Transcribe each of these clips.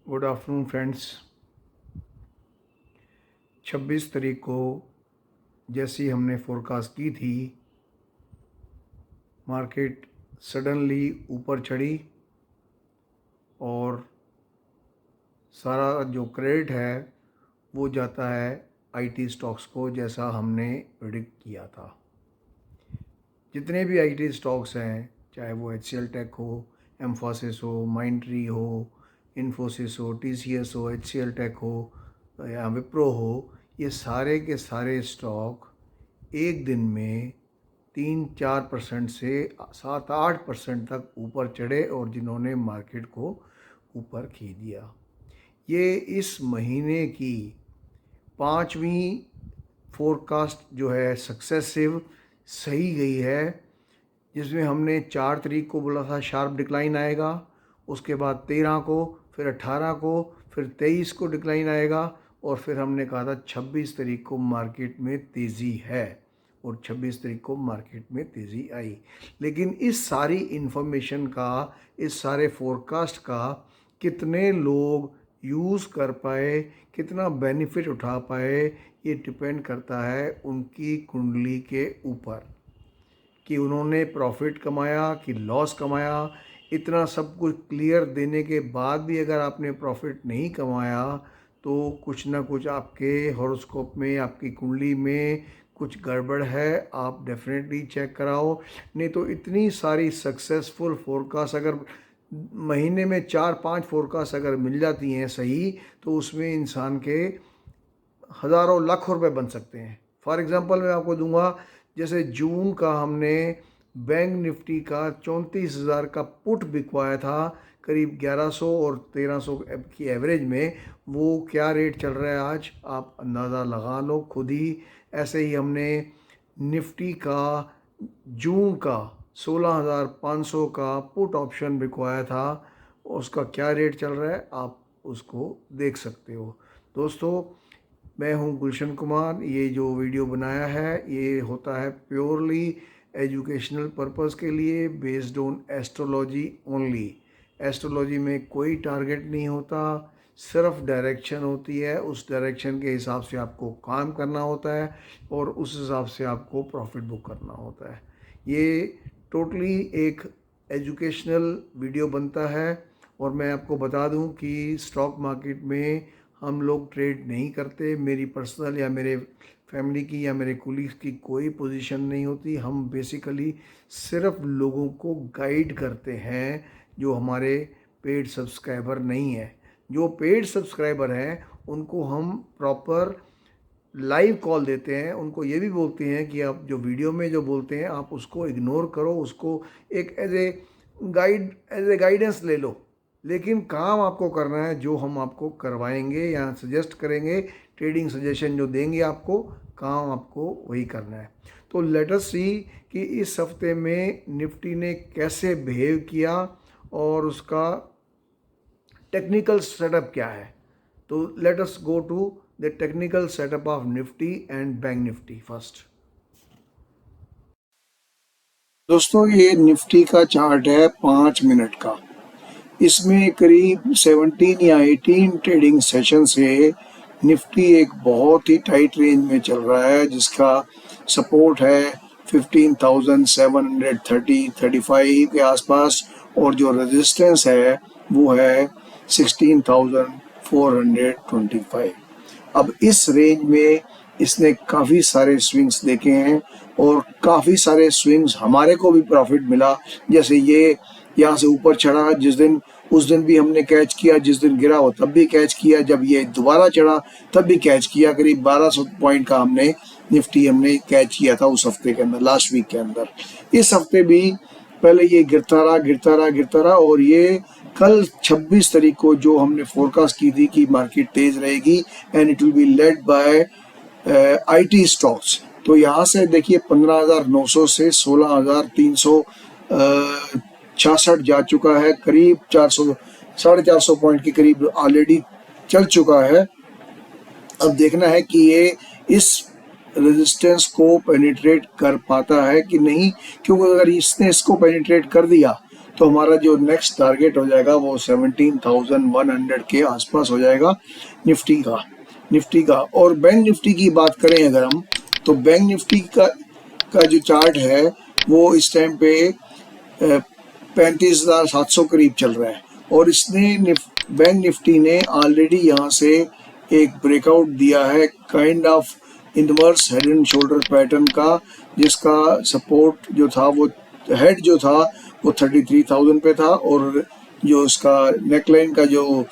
Good afternoon friends. 26 तारीख को जैसी हमने फोरकास्ट की थी, मार्केट सडनली ऊपर चढ़ी और सारा जो क्रेडिट है वो जाता है आईटी स्टॉक्स को, जैसा हमने प्रेडिक्ट किया था। जितने भी आईटी स्टॉक्स हैं, चाहे वो एचसीएल टेक हो, एम्फोसिस हो, माइंडट्री हो, इन्फोसिस हो, टीसीएस हो, एचसीएल टेक हो या विप्रो हो, ये सारे के सारे स्टॉक एक दिन में 3-4% से 7-8% तक ऊपर चढ़े और जिन्होंने मार्केट को ऊपर खींच दिया। ये इस महीने की 5वीं फोरकास्ट जो है सक्सेसिव सही गई है, जिसमें हमने 4 तारीख को बोला था शार्प डिक्लाइन आएगा, उसके बाद 13 को, फिर 18 को, फिर 23 को डिक्लाइन आएगा और फिर हमने कहा था 26 तारीख को मार्केट में तेज़ी है और 26 तारीख को मार्केट में तेज़ी आई। लेकिन इस सारी इन्फॉर्मेशन का, इस सारे फोरकास्ट का कितने लोग यूज़ कर पाए, कितना बेनिफिट उठा पाए, ये डिपेंड करता है उनकी कुंडली के ऊपर कि उन्होंने प्रॉफिट कमाया कि लॉस कमाया। इतना सब कुछ क्लियर देने के बाद भी अगर आपने प्रॉफिट नहीं कमाया तो कुछ ना कुछ आपके हॉरोस्कोप में, आपकी कुंडली में कुछ गड़बड़ है। आप डेफिनेटली चेक कराओ। नहीं तो इतनी सारी सक्सेसफुल फोरकास्ट अगर महीने में 4-5 फोरकास्ट अगर मिल जाती हैं सही, तो उसमें इंसान के हज़ारों लाखों रुपए बन सकते हैं। फॉर एग्ज़ाम्पल मैं आपको दूंगा, जैसे जून का हमने बैंक निफ्टी का 34,000 का पुट बिकवाया था, करीब 1100 और 1300 की एवरेज में। वो क्या रेट चल रहा है आज, आप अंदाज़ा लगा लो खुद ही। ऐसे ही हमने निफ्टी का जून का 16,500 का पुट ऑप्शन बिकवाया था, उसका क्या रेट चल रहा है आप उसको देख सकते हो। दोस्तों, मैं हूं गुलशन कुमार। ये जो वीडियो बनाया है ये होता है प्योरली एजुकेशनल पर्पस के लिए, based on astrology only. Astrology में कोई टारगेट नहीं होता, सिर्फ डायरेक्शन होती है। उस डायरेक्शन के हिसाब से आपको काम करना होता है और उस हिसाब से आपको प्रॉफिट बुक करना होता है। ये टोटली एक एजुकेशनल वीडियो बनता है। और मैं आपको बता दूं कि स्टॉक मार्केट में हम लोग ट्रेड नहीं करते। मेरी पर्सनल या मेरे फैमिली की या मेरे कुलीग्स की कोई पोजीशन नहीं होती। हम बेसिकली सिर्फ लोगों को गाइड करते हैं जो हमारे पेड सब्सक्राइबर नहीं है। जो पेड सब्सक्राइबर हैं उनको हम प्रॉपर लाइव कॉल देते हैं। उनको ये भी बोलते हैं कि आप जो वीडियो में जो बोलते हैं आप उसको इग्नोर करो, उसको एक एज ए गाइडेंस ले लो, लेकिन काम आपको करना है जो हम आपको करवाएंगे या सजेस्ट करेंगे, ट्रेडिंग सजेशन जो देंगे आपको, काम आपको वही करना है। तो लेट अस सी कि इस हफ्ते में निफ्टी ने कैसे बिहेव किया और उसका टेक्निकल सेटअप क्या है। तो let us go to the technical setup of Nifty and bank Nifty first. दोस्तों, ये निफ्टी का चार्ट है 5 मिनट का। इसमें करीब 17 या 18 ट्रेडिंग सेशन से निफ्टी एक बहुत ही टाइट रेंज में चल रहा है, जिसका सपोर्ट है 15,730-35 के आसपास और जो रेजिस्टेंस है वो है 16,425। अब इस रेंज में इसने काफ़ी सारे स्विंग्स देखे हैं और काफ़ी सारे स्विंग्स हमारे को भी प्रॉफिट मिला। जैसे ये यहाँ से ऊपर चढ़ा जिस दिन, उस दिन भी हमने कैच किया, जिस दिन गिरा हो तब भी कैच किया, जब ये दोबारा चढ़ा तब भी कैच किया। करीब 1200 पॉइंट का हमने निफ्टी कैच किया था उस हफ्ते के अंदर, लास्ट वीक के अंदर। इस हफ्ते भी पहले ये गिरता रहा और ये कल 26 तारीख को जो हमने फोरकास्ट की थी कि मार्केट तेज रहेगी and it will be led by IT stocks, तो यहाँ से देखिए 15,900 से 16,366 जा चुका है, करीब 400-450 पॉइंट के करीब ऑलरेडी चल चुका है। अब देखना है कि ये इस रेजिस्टेंस को पेनिट्रेट कर पाता है कि नहीं, क्योंकि अगर इसने इसको पेनिट्रेट कर दिया तो हमारा जो नेक्स्ट टारगेट हो जाएगा वो 17,100 के आसपास हो जाएगा निफ्टी का। और बैंक निफ्टी की बात करें अगर हम, तो बैंक निफ्टी का जो चार्ट है वो इस टाइम पे 35,700 करीब चल रहा है। और इसने बैंक निफ्टी ने ऑलरेडी यहाँ से एक ब्रेकआउट दिया है kind of inverse head and shoulder pattern का, जिसका सपोर्ट जो था वो हेड जो था वो 33,000 पे था, और जो उसका नेकलाइन का जो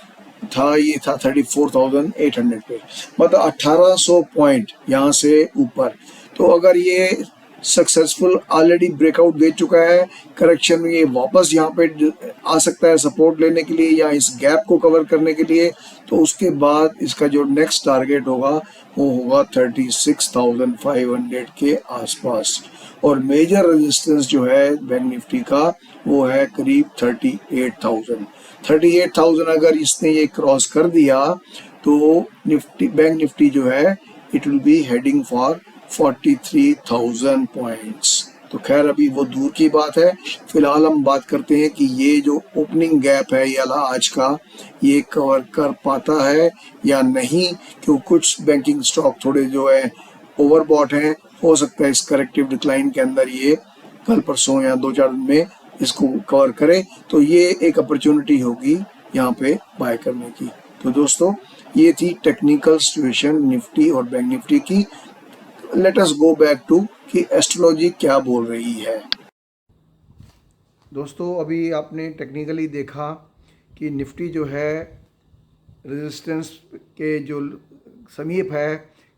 था ये था 34,800 पे, मतलब 1800 पॉइंट यहाँ से ऊपर। तो अगर ये सक्सेसफुल ऑलरेडी ब्रेकआउट दे चुका है करेक्शन में, ये वापस यहाँ पे आ सकता है सपोर्ट लेने के लिए या इस गैप को कवर करने के लिए, तो उसके बाद इसका जो नेक्स्ट टारगेट होगा वो होगा 36,500 के आसपास। और मेजर रेजिस्टेंस जो है बैंक निफ्टी का वो है करीब 38,000। अगर इसने ये क्रॉस कर दिया तो बैंक निफ्टी जो है it will be heading for 43,000 points. तो खैर अभी वो दूर की बात है, फिलहाल हम बात करते हैं कि ये जो ओपनिंग गैप है ये आज का, ये कवर कर पाता है या नहीं, क्योंकि कुछ बैंकिंग स्टॉक थोड़े जो है ओवरबॉट हैं। हो सकता है इस करेक्टिव डिक्लाइन के अंदर ये कल परसों या 2-4 दिन में इसको कवर करे, तो ये एक अपॉर्चुनिटी होगी यहाँ पे बाय करने की। तो दोस्तों ये थी टेक्निकल सिचुएशन निफ्टी और बैंक निफ्टी की। Let us go back to कि एस्ट्रोलॉजी क्या बोल रही है। दोस्तों अभी आपने टेक्निकली देखा कि निफ्टी जो है रेजिस्टेंस के जो समीप है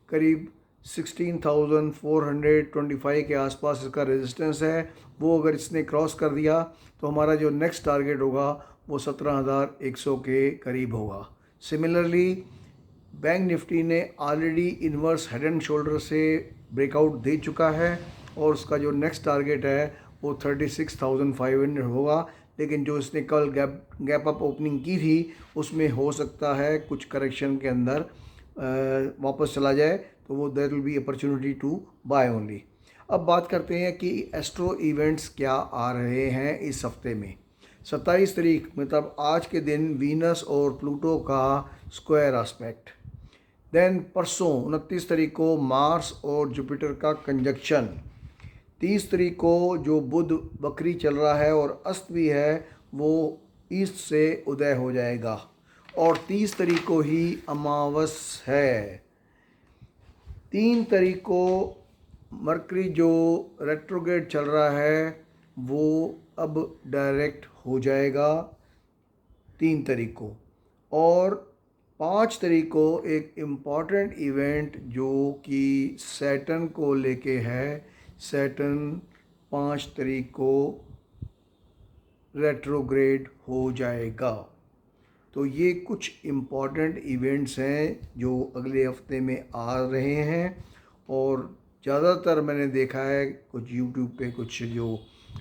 करीब 16,425 के आसपास इसका रेजिस्टेंस है। वो अगर इसने क्रॉस कर दिया तो हमारा जो नेक्स्ट टारगेट होगा वो 17,100 के करीब होगा। सिमिलरली बैंक निफ्टी ने already inverse head and shoulder से ब्रेकआउट दे चुका है और उसका जो नेक्स्ट टारगेट है वो 36,500 होगा। लेकिन जो इसने कल गैप अप ओपनिंग की थी उसमें हो सकता है कुछ करेक्शन के अंदर वापस चला जाए, तो वो there will be opportunity to buy only. अब बात करते हैं कि एस्ट्रो इवेंट्स क्या आ रहे हैं इस हफ्ते में। 27 तारीख मतलब आज के दिन वीनस और प्लूटो का स्क्वायर एस्पेक्ट। देन परसों 29 तारीख को मार्स और जुपिटर का कंजक्शन। 30 तारीख को जो बुध बकरी चल रहा है और अस्त भी है वो ईस्ट से उदय हो जाएगा, और 30 तारीख को ही अमावस है। 3 तारीख को मरकरी जो रेट्रोग्रेड चल रहा है वो अब डायरेक्ट हो जाएगा 3 तारीख को। और 5 तारीख को एक इम्पॉर्टेंट इवेंट जो कि सैटर्न को लेके है, सैटर्न 5 तारीख को रेट्रोग्रेड हो जाएगा। तो ये कुछ इम्पॉर्टेंट इवेंट्स हैं जो अगले हफ्ते में आ रहे हैं। और ज़्यादातर मैंने देखा है कुछ यूट्यूब पे कुछ जो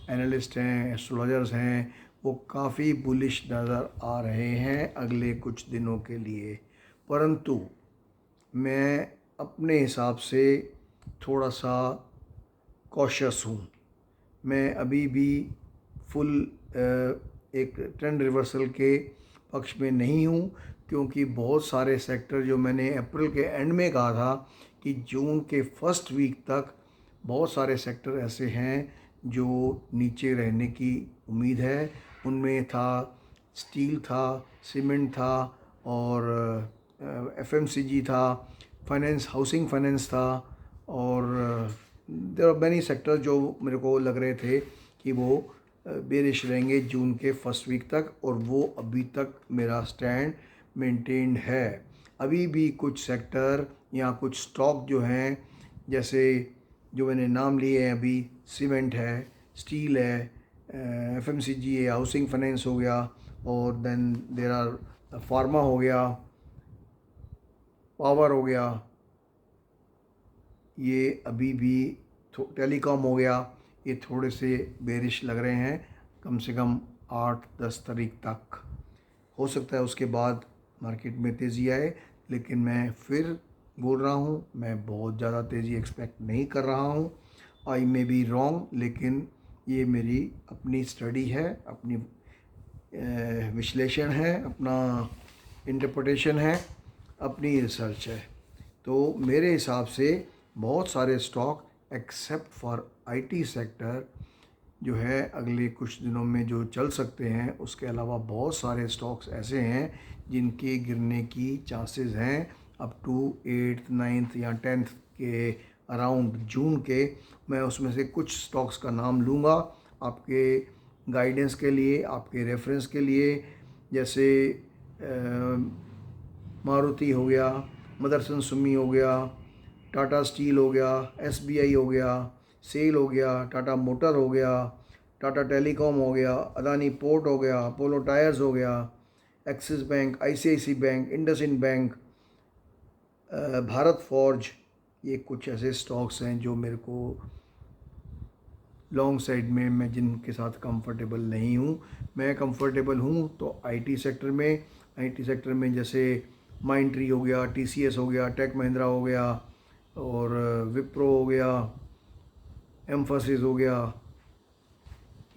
एनालिस्ट हैं, एस्ट्रोलॉजर्स हैं, वो काफ़ी बुलिश नज़र आ रहे हैं अगले कुछ दिनों के लिए। परंतु मैं अपने हिसाब से थोड़ा सा कॉशियस हूँ। मैं अभी भी फुल एक ट्रेंड रिवर्सल के पक्ष में नहीं हूँ, क्योंकि बहुत सारे सेक्टर जो मैंने अप्रैल के एंड में कहा था कि जून के फर्स्ट वीक तक बहुत सारे सेक्टर ऐसे हैं जो नीचे रहने की उम्मीद है। उनमें था स्टील था, सीमेंट था और एफएमसीजी था, फाइनेंस, हाउसिंग फाइनेंस था, और देयर आर मैनी सेक्टर जो मेरे को लग रहे थे कि वो बेरिश रहेंगे जून के फर्स्ट वीक तक, और वो अभी तक मेरा स्टैंड मेंटेन्ड है। अभी भी कुछ सेक्टर या कुछ स्टॉक जो हैं, जैसे जो मैंने नाम लिए हैं अभी, सीमेंट है, स्टील है, एफएमसीजी है, हाउसिंग फाइनेंस हो गया, और देन देयर आर फार्मा हो गया, पावर हो गया, ये अभी भी टेलीकॉम हो गया, ये थोड़े से बेरिश लग रहे हैं कम से कम 8-10 तारीख तक। हो सकता है उसके बाद मार्केट में तेज़ी आए, लेकिन मैं फिर बोल रहा हूँ मैं बहुत ज़्यादा तेज़ी एक्सपेक्ट नहीं कर रहा हूँ। आई मे बी रॉन्ग, लेकिन ये मेरी अपनी स्टडी है, अपनी विश्लेषण है, अपना इंटरप्रिटेशन है, अपनी रिसर्च है। तो मेरे हिसाब से बहुत सारे stock except for IT sector जो है अगले कुछ दिनों में जो चल सकते हैं, उसके अलावा बहुत सारे स्टॉक्स ऐसे हैं जिनके गिरने की चांसेस हैं अप टू 8th 9th या 10th के अराउंड जून के। मैं उसमें से कुछ स्टॉक्स का नाम लूँगा आपके गाइडेंस के लिए, आपके रेफरेंस के लिए। जैसे मारुति हो गया, मदरसन सुमी हो गया, टाटा स्टील हो गया, एसबीआई हो गया, सेल हो गया, टाटा मोटर हो गया, टाटा टेलीकॉम हो गया, अदानी पोर्ट हो गया, अपोलो टायर्स हो गया, Axis bank, ICIC bank, IndusInd bank, Bharat Forge. ये कुछ ऐसे स्टॉक्स हैं जो मेरे को लॉन्ग साइड में मैं जिनके साथ कंफर्टेबल नहीं हूँ। मैं कंफर्टेबल हूँ तो आईटी सेक्टर में। आईटी सेक्टर में जैसे माइंडट्री हो गया, टीसीएस हो गया, टेक महिंद्रा हो गया, और विप्रो हो गया, एम्फोसिस हो गया।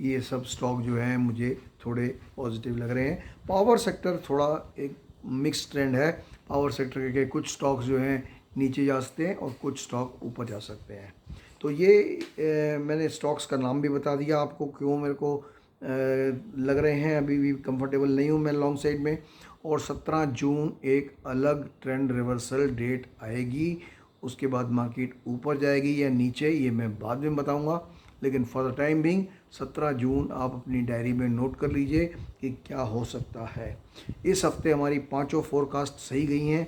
ये सब स्टॉक जो हैं मुझे थोड़े पॉजिटिव लग रहे हैं। पावर सेक्टर थोड़ा एक मिक्स ट्रेंड है। पावर सेक्टर के कुछ स्टॉक्स जो हैं नीचे जा सकते हैं और कुछ स्टॉक ऊपर जा सकते हैं। तो ये मैंने स्टॉक्स का नाम भी बता दिया आपको, क्यों मेरे को लग रहे हैं। अभी भी कंफर्टेबल नहीं हूँ मैं लॉन्ग साइड में। और 17 जून एक अलग ट्रेंड रिवर्सल डेट आएगी, उसके बाद मार्केट ऊपर जाएगी या नीचे, ये मैं बाद में बताऊंगा। लेकिन फॉर द टाइम बिंग 17 जून आप अपनी डायरी में नोट कर लीजिए कि क्या हो सकता है। इस हफ्ते हमारी पांचों फोरकास्ट सही गई हैं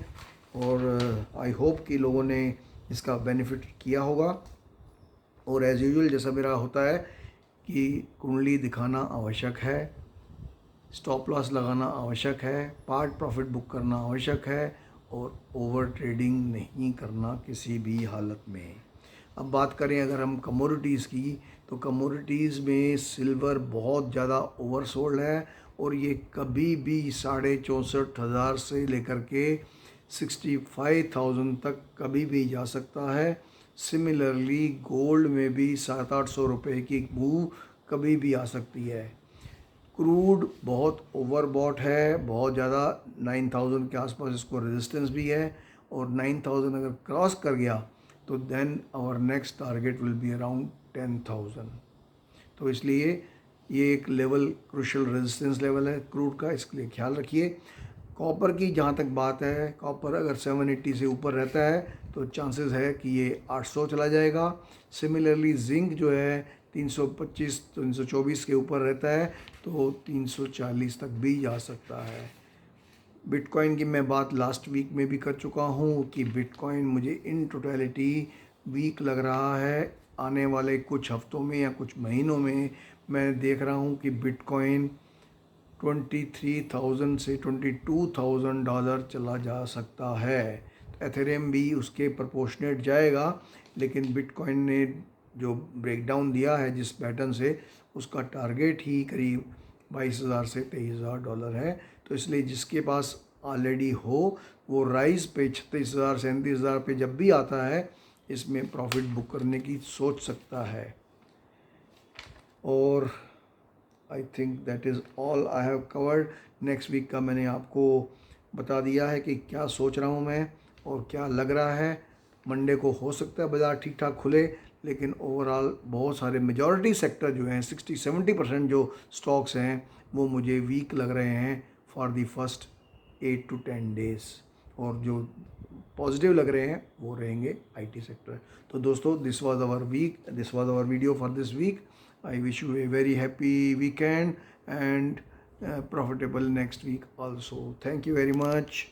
और आई होप कि लोगों ने इसका बेनिफिट किया होगा। और एज़ यूजुअल जैसा मेरा होता है कि कुंडली दिखाना आवश्यक है, स्टॉप लॉस लगाना आवश्यक है, पार्ट प्रॉफिट बुक करना आवश्यक है, और ओवर ट्रेडिंग नहीं करना किसी भी हालत में। अब बात करें अगर हम कमोडिटीज़ की, तो कमोडिटीज़ में सिल्वर बहुत ज़्यादा ओवरसोल्ड है और ये कभी भी 64,500 से लेकर के 65,000 तक कभी भी जा सकता है। सिमिलरली गोल्ड में भी 700-800 रुपये की मूव कभी भी आ सकती है। क्रूड बहुत ओवरबॉट है, बहुत ज़्यादा 9,000 के आसपास इसको रेजिस्टेंस भी है, और 9,000 अगर क्रॉस कर गया तो then our next target will be around 10,000। तो इसलिए ये एक लेवल क्रूशल रेजिस्टेंस लेवल है क्रूड का, इसके लिए ख्याल रखिए। कॉपर की जहाँ तक बात है, कॉपर अगर 780 से ऊपर रहता है तो चांसेस है कि ये 800 चला जाएगा। सिमिलरली जिंक जो है 325 324 के ऊपर रहता है तो 340 तक भी जा सकता है। बिटकॉइन की मैं बात लास्ट वीक में भी कर चुका हूँ कि बिटकॉइन मुझे इन टोटलिटी वीक लग रहा है। आने वाले कुछ हफ्तों में या कुछ महीनों में मैं देख रहा हूँ कि बिटकॉइन 23,000 से $22,000 चला जा सकता है। एथेरियम भी उसके प्रोपोर्शनेट जाएगा, लेकिन बिटकॉइन ने जो ब्रेकडाउन दिया है जिस पैटर्न से, उसका टारगेट ही करीब 22,000 से $23,000 है। तो इसलिए जिसके पास ऑलरेडी हो वो राइज पे 36,000 37,000 पे जब भी आता है इसमें प्रॉफिट बुक करने की सोच सकता है। और I think that is all I have covered. Next week का मैंने आपको बता दिया है कि क्या सोच रहा हूँ मैं और क्या लग रहा है। मंडे को हो सकता है बाज़ार ठीक ठाक खुले, लेकिन ओवरऑल बहुत सारे मेजॉरिटी सेक्टर जो हैं 60-70% जो स्टॉक्स हैं वो मुझे वीक लग रहे हैं for the first 8 to 10 days, और जो पॉजिटिव लग रहे हैं वो रहेंगे आईटी सेक्टर। तो दोस्तों, this was our video for this week. I wish you a very happy weekend and profitable next week also. Thank you very much.